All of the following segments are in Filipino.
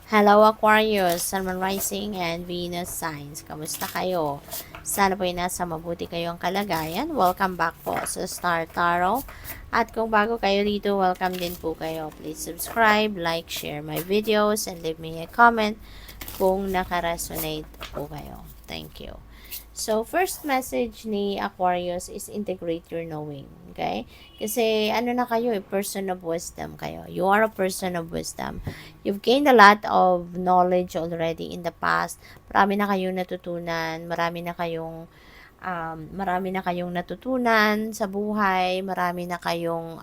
Hello Aquarius, Sun, Moon Rising, and Venus signs. Kamusta kayo? Sana po ay nasa mabuti kayong kalagayan. Welcome back po sa Star Tarot. At kung bago kayo dito, welcome din po kayo. Please subscribe, like, share my videos, and leave me a comment kung nakaresonate po kayo. Thank you. So, first message ni Aquarius is integrate your knowing. Okay? Kasi, ano na kayo, person of wisdom kayo. You are a person of wisdom. You've gained a lot of knowledge already in the past. Marami na kayong natutunan. Marami na kayong natutunan sa buhay. Marami na kayong,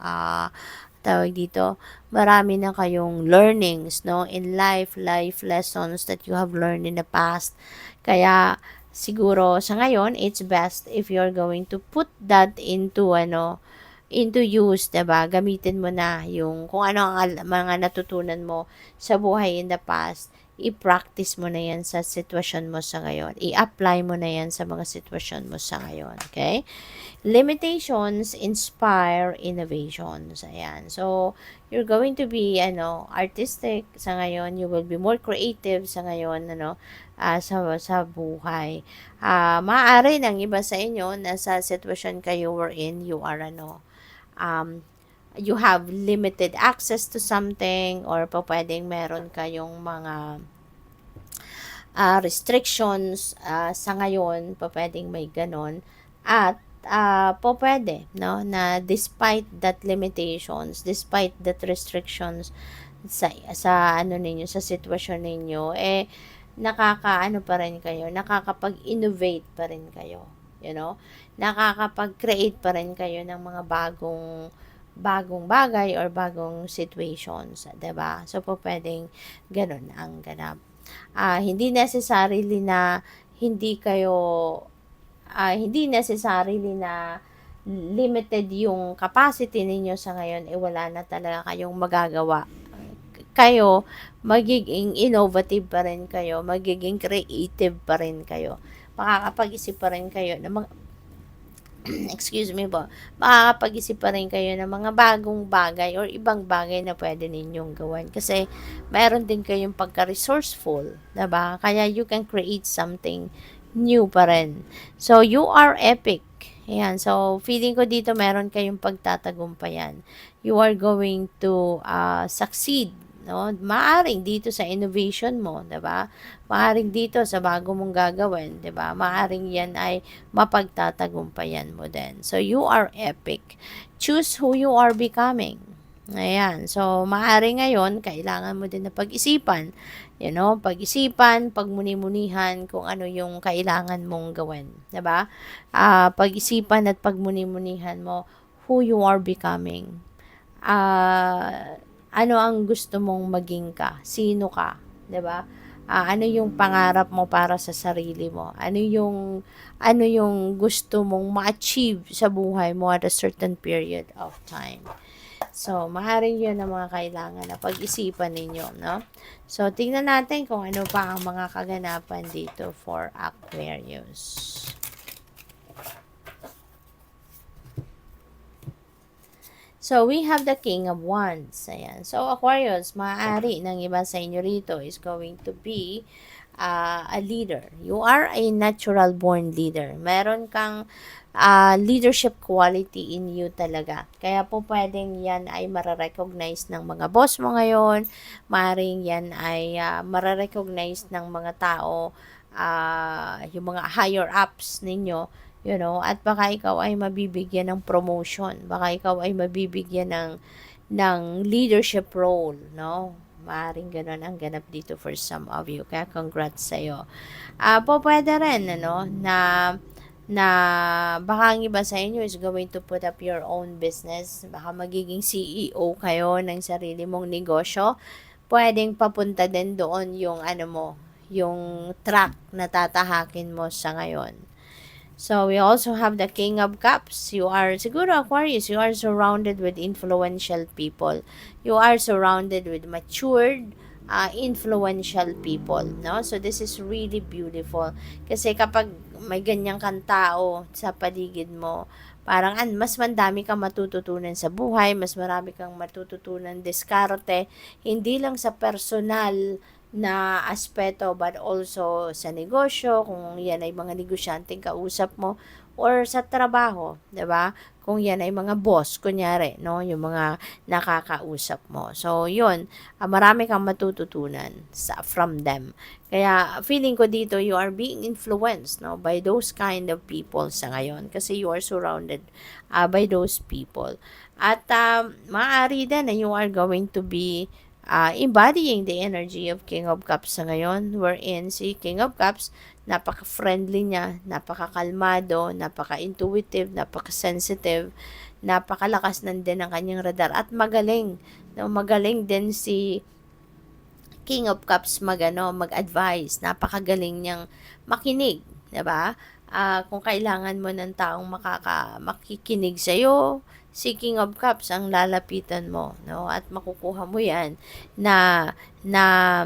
tawag dito, marami na kayong learnings, no? In life lessons that you have learned in the past. Kaya, siguro sa ngayon it's best if you're going to put that into use, 'di ba? Gamitin mo na yung kung ano ang mga natutunan mo sa buhay in the past. I-practice mo na yan sa sitwasyon mo sa ngayon. I-apply mo na yan sa mga sitwasyon mo sa ngayon. Okay? Limitations inspire innovations. Ayan. So, you're going to be, artistic sa ngayon. You will be more creative sa ngayon, sa buhay. Maaari ng iba sa inyo, nasa sitwasyon kayo wherein you are, um, you have limited access to something or pa pwedeng meron kayong mga restrictions sa ngayon, pa pwedeng may ganon. At po pwede, no, na despite that limitations, despite that restrictions sa ano ninyo, sa sitwasyon ninyo, nakakaano pa rin kayo, nakakapag-innovate pa rin kayo, nakakapag-create pa rin kayo ng mga bagong bagay or bagong situations, 'di ba? So po pwedeng ganun ang ganap. Hindi necessarily na hindi kayo hindi necessarily na limited yung capacity ninyo sa ngayon, wala na talaga kayong magagawa. Kayo, magiging innovative pa rin kayo, magiging creative pa rin kayo. Makakapag-isip pa rin kayo ng mga excuse me po, makakapag-isip pa rin kayo ng mga bagong bagay or ibang bagay na pwede ninyong gawin. Kasi, meron din kayong pagka-resourceful, diba? Kaya you can create something new pa rin. So, you are epic. Ayan. So, feeling ko dito meron kayong pagtatagumpayan. You are going to succeed, no? Maaring dito sa innovation mo, 'di ba? Maaring dito sa bago mong gagawin, 'di ba? Maaring 'yan ay mapagtatagumpayan mo din. So you are epic. Choose who you are becoming. Ayan. So, maaari ngayon, kailangan mo din na pag-isipan. Pag-isipan, pagmuni-munihan kung ano yung kailangan mong gawin. 'Di ba? Pag-isipan at pagmuni-munihan mo who you are becoming. Ano ang gusto mong maging ka? Sino ka? 'Di ba? Ano yung pangarap mo para sa sarili mo? Ano yung gusto mong ma-achieve sa buhay mo at a certain period of time? So, maaaring yun ang mga kailangan na pag-isipan ninyo, no? So, tingnan natin kung ano pa ang mga kaganapan dito for Aquarius. So, we have the King of Wands. Ayan. So, Aquarius, maaari ng iba sa inyo rito is going to be a leader. You are a natural born leader. Meron kang leadership quality in you talaga. Kaya po pwedeng yan ay mararecognize ng mga boss mo ngayon. Maaaring yan ay mararecognize ng mga tao, yung mga higher ups ninyo, at baka ikaw ay mabibigyan ng promotion, baka ikaw ay mabibigyan ng leadership role, no? Maaring ganun ang ganap dito for some of you, kaya congrats sa'yo. Pwede rin, na baka ang iba sa inyo is going to put up your own business, baka magiging CEO kayo ng sarili mong negosyo, pwedeng papunta din doon yung yung track na tatahakin mo sa ngayon. So, we also have the King of Cups. You are, siguro Aquarius, you are surrounded with influential people. You are surrounded with matured, influential people, no? So, this is really beautiful. Kasi kapag may ganyang kang tao sa paligid mo, Parang mas mandami kang matututunan sa buhay, mas marami kang matututunan diskarte, hindi lang sa personal na aspeto but also sa negosyo, kung yan ay mga negosyanteng kausap mo, or sa trabaho, 'di ba? Kung yan ay mga boss, kunyari, no, yung mga nakakausap mo. So, yun, marami kang matututunan from them. Kaya, feeling ko dito, you are being influenced, no, by those kind of people sa ngayon. Kasi you are surrounded by those people. At, maaari din na you are going to be embodying the energy of King of Cups sa ngayon, wherein si King of Cups, napaka-friendly niya, napaka-kalmado, napaka-intuitive, napaka-sensitive, napakalakas din ng kanyang radar at magaling. No, magaling din si King of Cups mag-advise. Napakagaling niyang makinig, 'di ba? Kung kailangan mo ng taong makikinig sa iyo, si King of Cups ang lalapitan mo, no? At makukuha mo 'yan na na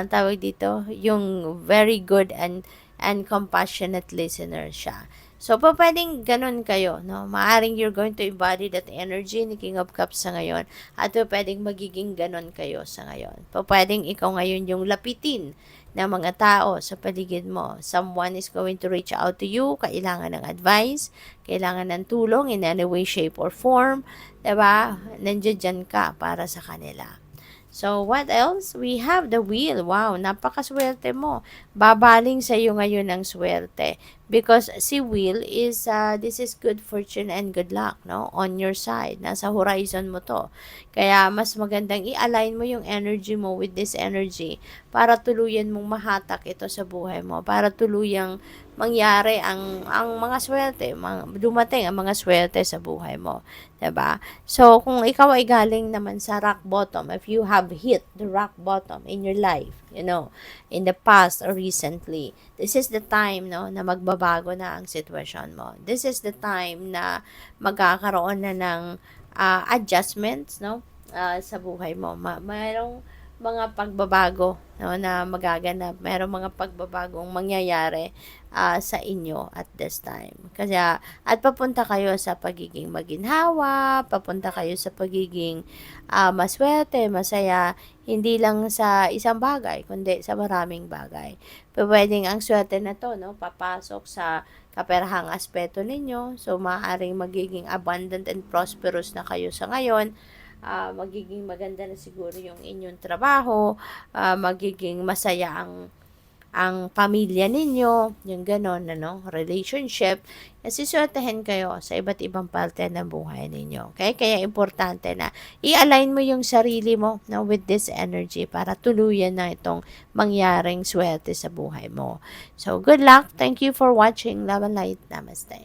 tawag dito, yung very good and compassionate listener siya. So, pwedeng ganun kayo, no? Maaring you're going to embody that energy ni King of Cups sa ngayon at pwedeng magiging ganun kayo sa ngayon. Pwedeng ikaw ngayon yung lapitin ng mga tao sa paligid mo. Someone is going to reach out to you, kailangan ng advice, kailangan ng tulong in any way, shape, or form, diba? Nandiyan ka para sa kanila. So, what else? We have the wheel. Wow, napakaswerte mo. Babaling sa iyo ngayon ang swerte. Because si wheel is, this is good fortune and good luck, no? On your side. Nasa horizon mo to. Kaya, mas magandang i-align mo yung energy mo with this energy para tuluyan mong mahatak ito sa buhay mo. Para tuluyang mangyari ang mga swerte, dumating ang mga swerte sa buhay mo. 'Di ba? So, kung ikaw ay galing naman sa rock bottom, if you have hit the rock bottom in your life, in the past or recently, this is the time, no, na magbabago na ang sitwasyon mo. This is the time na magkakaroon na ng adjustments, no, sa buhay mo. Mayroong mga pagbabago, no, na magaganap. Mayroong mga pagbabagong mangyayari sa inyo at this time. Kaya, at papunta kayo sa pagiging maginhawa, papunta kayo sa pagiging maswerte, masaya, hindi lang sa isang bagay, kundi sa maraming bagay. Pwedeng ang swerte na to, no, papasok sa kaperahang aspeto ninyo. So, maaaring magiging abundant and prosperous na kayo sa ngayon. Magiging maganda na siguro yung inyong trabaho, magiging masaya ang pamilya ninyo, yung ganon, relationship, kasi swertehin kayo sa iba't ibang parte ng buhay ninyo. Okay? Kaya importante na i-align mo yung sarili mo, no, with this energy para tuluyan na itong mangyaring swerte sa buhay mo. So, good luck. Thank you for watching. Love and light. Namaste.